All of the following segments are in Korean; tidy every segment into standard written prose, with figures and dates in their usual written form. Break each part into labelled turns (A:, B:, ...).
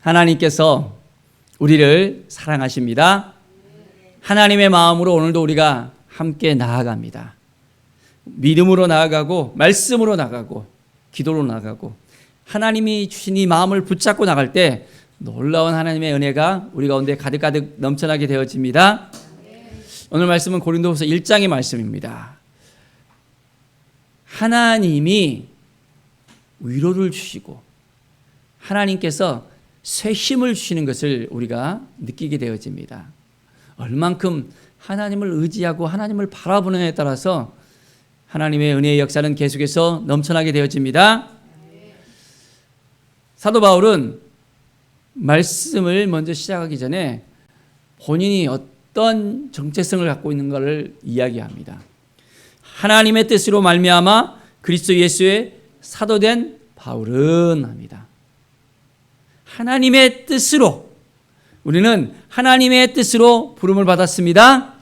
A: 하나님께서 우리를 사랑하십니다. 하나님의 마음으로 오늘도 우리가 함께 나아갑니다. 믿음으로 나아가고 말씀으로 나아가고 기도로 나아가고 하나님이 주신 이 마음을 붙잡고 나갈 때 놀라운 하나님의 은혜가 우리 가운데 가득가득 넘쳐나게 되어집니다. 오늘 말씀은 고린도후서 1장의 말씀입니다. 하나님이 위로를 주시고 하나님께서 새 힘을 주시는 것을 우리가 느끼게 되어집니다. 얼만큼 하나님을 의지하고 하나님을 바라보느냐에 따라서 하나님의 은혜의 역사는 계속해서 넘쳐나게 되어집니다. 사도 바울은 말씀을 먼저 시작하기 전에 본인이 어떤 정체성을 갖고 있는가를 이야기합니다. 하나님의 뜻으로 말미암아 그리스도 예수의 사도된 바울은 합니다. 하나님의 뜻으로, 우리는 하나님의 뜻으로 부름을 받았습니다.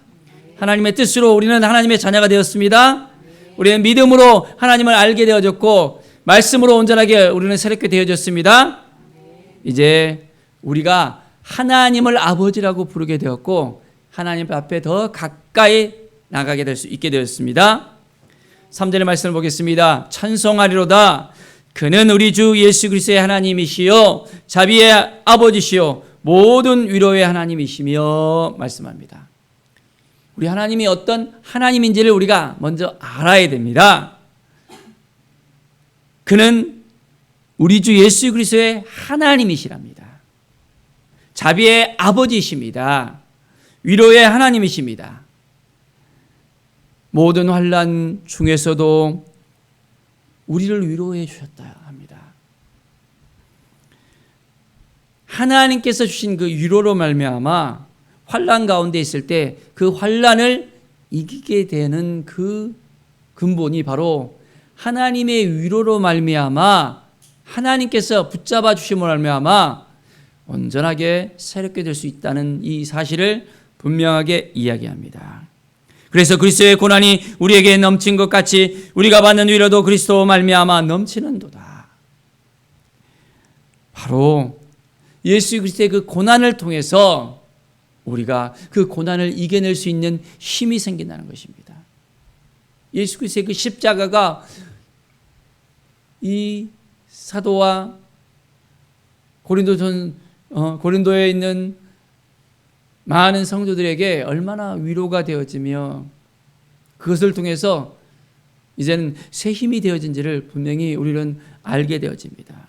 A: 하나님의 뜻으로 우리는 하나님의 자녀가 되었습니다. 우리는 믿음으로 하나님을 알게 되어졌고 말씀으로 온전하게 우리는 새롭게 되어졌습니다. 이제 우리가 하나님을 아버지라고 부르게 되었고 하나님 앞에 더 가까이 나가게 될 수 있게 되었습니다. 3절의 말씀을 보겠습니다. 찬송하리로다. 그는 우리 주 예수 그리스도의 하나님이시요 자비의 아버지시요 모든 위로의 하나님이시며 말씀합니다. 우리 하나님이 어떤 하나님인지를 우리가 먼저 알아야 됩니다. 그는 우리 주 예수 그리스도의 하나님이시랍니다. 자비의 아버지이십니다. 위로의 하나님이십니다. 모든 환난 중에서도 우리를 위로해 주셨다 합니다. 하나님께서 주신 그 위로로 말미암아 환난 가운데 있을 때 그 환난을 이기게 되는 그 근본이 바로 하나님의 위로로 말미암아 하나님께서 붙잡아 주심으로 말미암아 온전하게 새롭게 될 수 있다는 이 사실을 분명하게 이야기합니다. 그래서 그리스도의 고난이 우리에게 넘친 것 같이 우리가 받는 위로도 그리스도 말미암아 넘치는도다. 바로 예수 그리스도의 그 고난을 통해서 우리가 그 고난을 이겨낼 수 있는 힘이 생긴다는 것입니다. 예수 그리스도의 그 십자가가 이 사도와 고린도에 있는 많은 성도들에게 얼마나 위로가 되어지며 그것을 통해서 이제는 새 힘이 되어진지를 분명히 우리는 알게 되어집니다.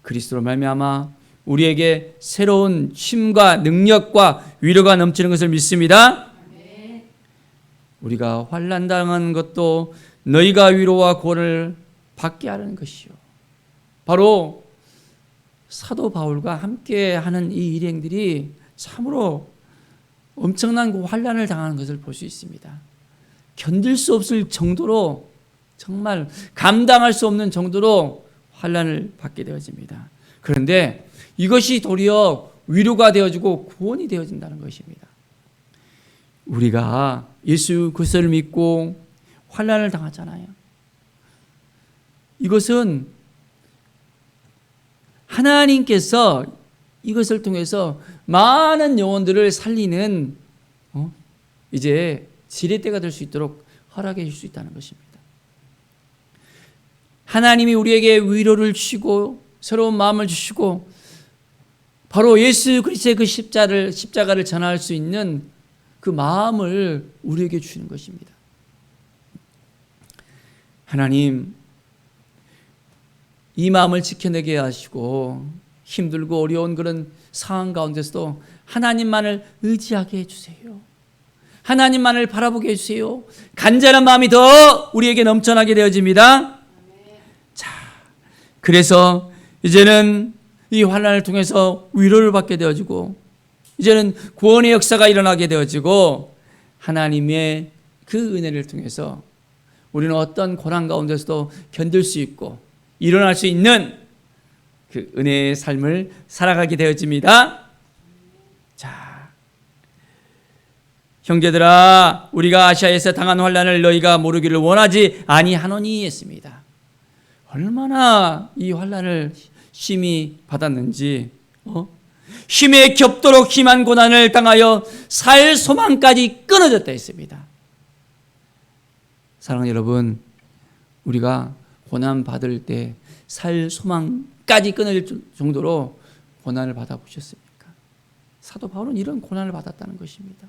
A: 그리스도로 말미암아 우리에게 새로운 힘과 능력과 위로가 넘치는 것을 믿습니다. 우리가 환난당한 것도 너희가 위로와 구원을 받게 하려는 것이요. 바로 사도 바울과 함께하는 이 일행들이 참으로 엄청난 그 환난을 당하는 것을 볼 수 있습니다. 견딜 수 없을 정도로 정말 감당할 수 없는 정도로 환난을 받게 되어집니다. 그런데 이것이 도리어 위로가 되어지고 구원이 되어진다는 것입니다. 우리가 예수 그리스도를 믿고 환난을 당하잖아요. 이것은 하나님께서 이것을 통해서 많은 영혼들을 살리는 이제 지렛대가 될 수 있도록 허락해 줄 수 있다는 것입니다. 하나님이 우리에게 위로를 주시고 새로운 마음을 주시고 바로 예수 그리스도의 그 십자가를 전할 수 있는 그 마음을 우리에게 주시는 것입니다. 하나님, 이 마음을 지켜내게 하시고 힘들고 어려운 그런 상황 가운데서도 하나님만을 의지하게 해주세요. 하나님만을 바라보게 해주세요. 간절한 마음이 더 우리에게 넘쳐나게 되어집니다. 자, 그래서 이제는 이 환난을 통해서 위로를 받게 되어지고 이제는 구원의 역사가 일어나게 되어지고 하나님의 그 은혜를 통해서 우리는 어떤 고난 가운데서도 견딜 수 있고 일어날 수 있는 그 은혜의 삶을 살아가게 되어집니다. 자, 형제들아, 우리가 아시아에서 당한 환난을 너희가 모르기를 원하지 아니하노니 했습니다. 얼마나 이 환난을 심히 받았는지 힘에 겹도록 심한 고난을 당하여 살 소망까지 끊어졌다 했습니다. 사랑하는 여러분, 우리가 고난 받을 때 살 소망까지 끊어질 정도로 고난을 받아보셨습니까? 사도 바울은 이런 고난을 받았다는 것입니다.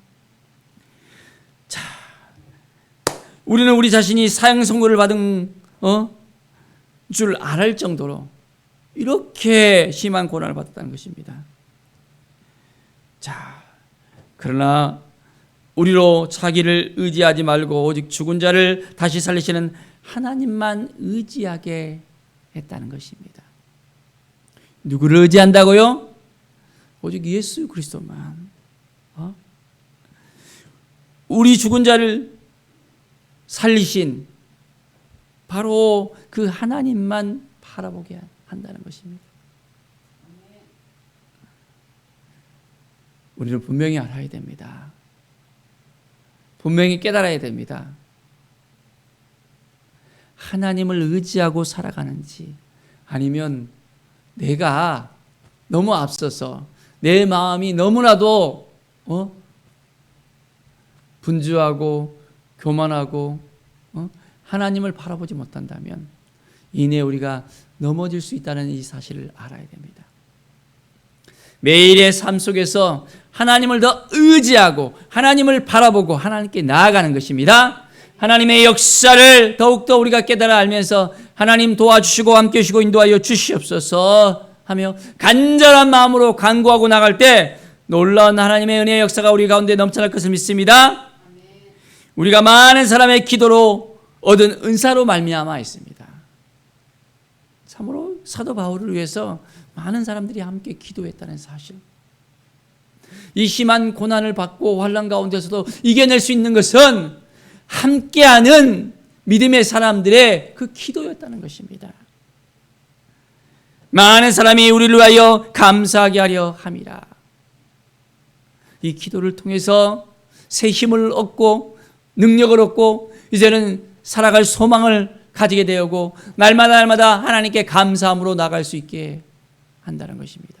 A: 자, 우리는 우리 자신이 사형 선고를 받은 줄 알을 정도로 이렇게 심한 고난을 받았다는 것입니다. 자, 그러나 우리로 자기를 의지하지 말고 오직 죽은 자를 다시 살리시는 하나님만 의지하게 했다는 것입니다. 누구를 의지한다고요? 오직 예수 그리스도만. 우리 죽은 자를 살리신 바로 그 하나님만 바라보게 한다는 것입니다. 우리는 분명히 알아야 됩니다. 분명히 깨달아야 됩니다. 하나님을 의지하고 살아가는지 아니면 내가 너무 앞서서 내 마음이 너무나도 분주하고 교만하고 하나님을 바라보지 못한다면 이내 우리가 넘어질 수 있다는 이 사실을 알아야 됩니다. 매일의 삶 속에서 하나님을 더 의지하고 하나님을 바라보고 하나님께 나아가는 것입니다. 하나님의 역사를 더욱더 우리가 깨달아 알면서 하나님 도와주시고 함께 해주시고 인도하여 주시옵소서 하며 간절한 마음으로 간구하고 나갈 때 놀라운 하나님의 은혜의 역사가 우리 가운데 넘쳐날 것을 믿습니다. 우리가 많은 사람의 기도로 얻은 은사로 말미암아 있습니다. 참으로 사도 바울을 위해서 많은 사람들이 함께 기도했다는 사실. 이 심한 고난을 받고 환난 가운데서도 이겨낼 수 있는 것은 함께하는 믿음의 사람들의 그 기도였다는 것입니다. 많은 사람이 우리를 위하여 감사하게 하려 함이라. 이 기도를 통해서 새 힘을 얻고 능력을 얻고 이제는 살아갈 소망을 가지게 되고 날마다 하나님께 감사함으로 나갈 수 있게 한다는 것입니다.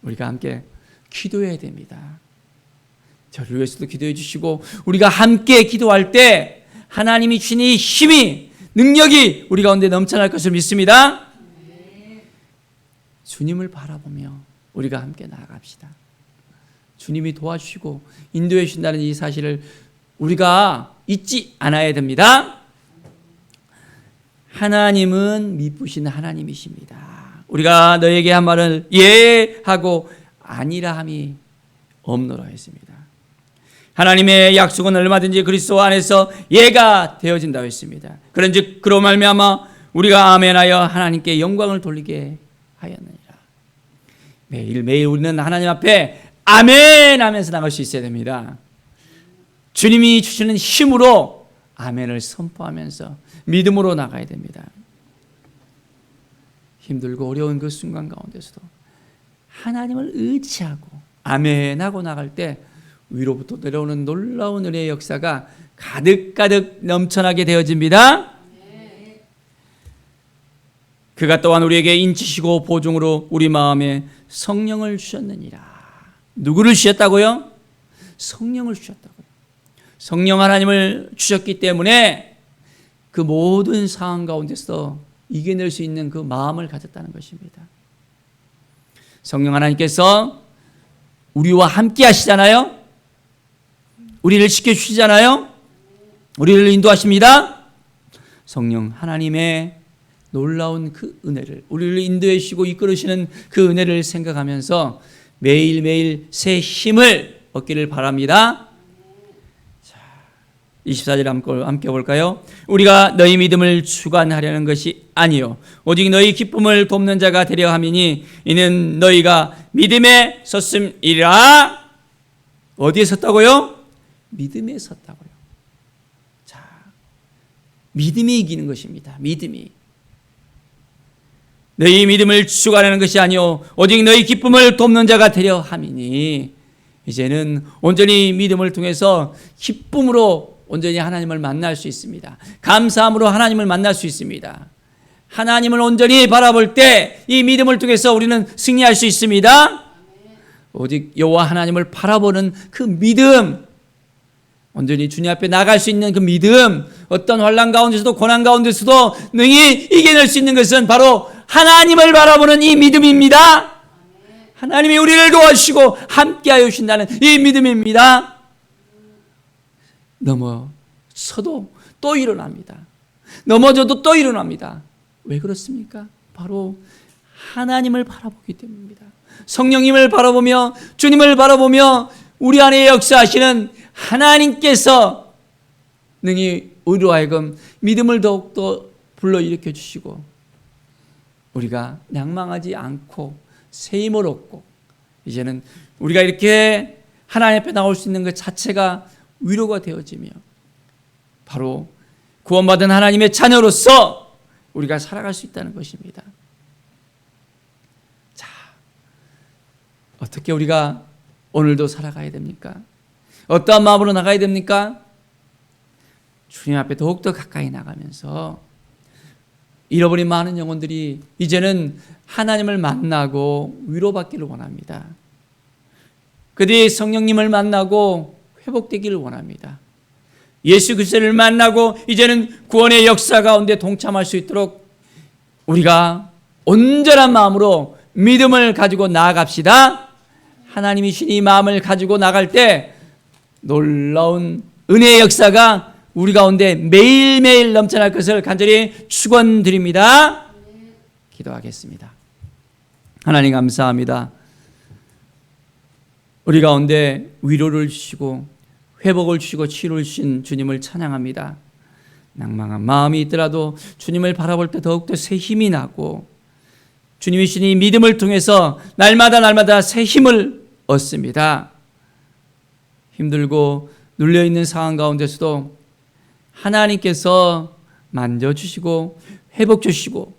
A: 우리가 함께 기도해야 됩니다. 저를 위해서도 기도해 주시고 우리가 함께 기도할 때 하나님이 주신 이 힘이 능력이 우리 가운데 넘쳐날 것을 믿습니다. 주님을 바라보며 우리가 함께 나아갑시다. 주님이 도와주시고 인도해 주신다는 이 사실을 우리가 잊지 않아야 됩니다. 하나님은 미쁘신 하나님이십니다. 우리가 너에게 한 말을 예 하고 아니라 함이 없노라 했습니다. 하나님의 약속은 얼마든지 그리스도 안에서 예가 되어진다고 했습니다. 그런즉 그로 말미암아 우리가 아멘하여 하나님께 영광을 돌리게 하였느니라. 매일매일 우리는 하나님 앞에 아멘 하면서 나갈 수 있어야 됩니다. 주님이 주시는 힘으로 아멘을 선포하면서 믿음으로 나가야 됩니다. 힘들고 어려운 그 순간 가운데서도 하나님을 의지하고 아멘하고 나갈 때 위로부터 내려오는 놀라운 은혜의 역사가 가득가득 넘쳐나게 되어집니다. 그가 또한 우리에게 인치시고 보증으로 우리 마음에 성령을 주셨느니라. 누구를 주셨다고요? 성령을 주셨다고요. 성령 하나님을 주셨기 때문에 그 모든 상황 가운데서 이겨낼 수 있는 그 마음을 가졌다는 것입니다. 성령 하나님께서 우리와 함께 하시잖아요. 우리를 지켜주시잖아요. 우리를 인도하십니다. 성령 하나님의 놀라운 그 은혜를 우리를 인도해 주시고 이끌으시는 그 은혜를 생각하면서 매일매일 새 힘을 얻기를 바랍니다. 24절 함께 볼까요? 우리가 너희 믿음을 주관하려는 것이 아니요 오직 너희 기쁨을 돕는 자가 되려 함이니 이는 너희가 믿음에 섰음이라. 어디에 섰다고요? 믿음에 섰다고요. 자, 믿음이 이기는 것입니다. 믿음이. 너희 믿음을 주관하는 것이 아니요 오직 너희 기쁨을 돕는 자가 되려 함이니 이제는 온전히 믿음을 통해서 기쁨으로 온전히 하나님을 만날 수 있습니다. 감사함으로 하나님을 만날 수 있습니다. 하나님을 온전히 바라볼 때 이 믿음을 통해서 우리는 승리할 수 있습니다. 오직 여호와 하나님을 바라보는 그 믿음, 온전히 주님 앞에 나갈 수 있는 그 믿음, 어떤 환난 가운데서도 고난 가운데서도 능히 이겨낼 수 있는 것은 바로 하나님을 바라보는 이 믿음입니다. 하나님이 우리를 도와주시고 함께하여 주신다는 이 믿음입니다. 넘어서도 또 일어납니다. 넘어져도 또 일어납니다. 왜 그렇습니까? 바로 하나님을 바라보기 때문입니다. 성령님을 바라보며 주님을 바라보며 우리 안에 역사하시는 하나님께서 능히 우리로 하여금 믿음을 더욱더 불러일으켜 주시고 우리가 낭망하지 않고 새 힘을 얻고 이제는 우리가 이렇게 하나님 앞에 나올 수 있는 것 자체가 위로가 되어지며 바로 구원받은 하나님의 자녀로서 우리가 살아갈 수 있다는 것입니다. 자, 어떻게 우리가 오늘도 살아가야 됩니까? 어떠한 마음으로 나가야 됩니까? 주님 앞에 더욱더 가까이 나가면서 잃어버린 많은 영혼들이 이제는 하나님을 만나고 위로받기를 원합니다. 그들이 성령님을 만나고 회복되기를 원합니다. 예수 그리스도를 만나고 이제는 구원의 역사 가운데 동참할 수 있도록 우리가 온전한 마음으로 믿음을 가지고 나아갑시다. 하나님이 주신 이 마음을 가지고 나갈 때 놀라운 은혜의 역사가 우리 가운데 매일매일 넘쳐날 것을 간절히 축원드립니다. 기도하겠습니다. 하나님 감사합니다. 우리 가운데 위로를 주시고 회복을 주시고 치료를 주신 주님을 찬양합니다. 낭망한 마음이 있더라도 주님을 바라볼 때 더욱더 새 힘이 나고 주님이 주신 이 믿음을 통해서 날마다 새 힘을 얻습니다. 힘들고 눌려있는 상황 가운데서도 하나님께서 만져주시고 회복주시고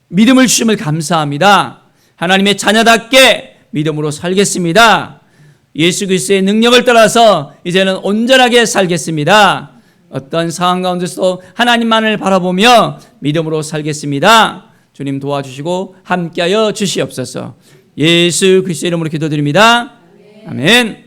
A: 믿음을 주심을 감사합니다. 하나님의 자녀답게 믿음으로 살겠습니다. 예수 그리스도의 능력을 따라서 이제는 온전하게 살겠습니다. 어떤 상황 가운데서도 하나님만을 바라보며 믿음으로 살겠습니다. 주님 도와주시고 함께하여 주시옵소서. 예수 그리스도의 이름으로 기도드립니다. 아멘.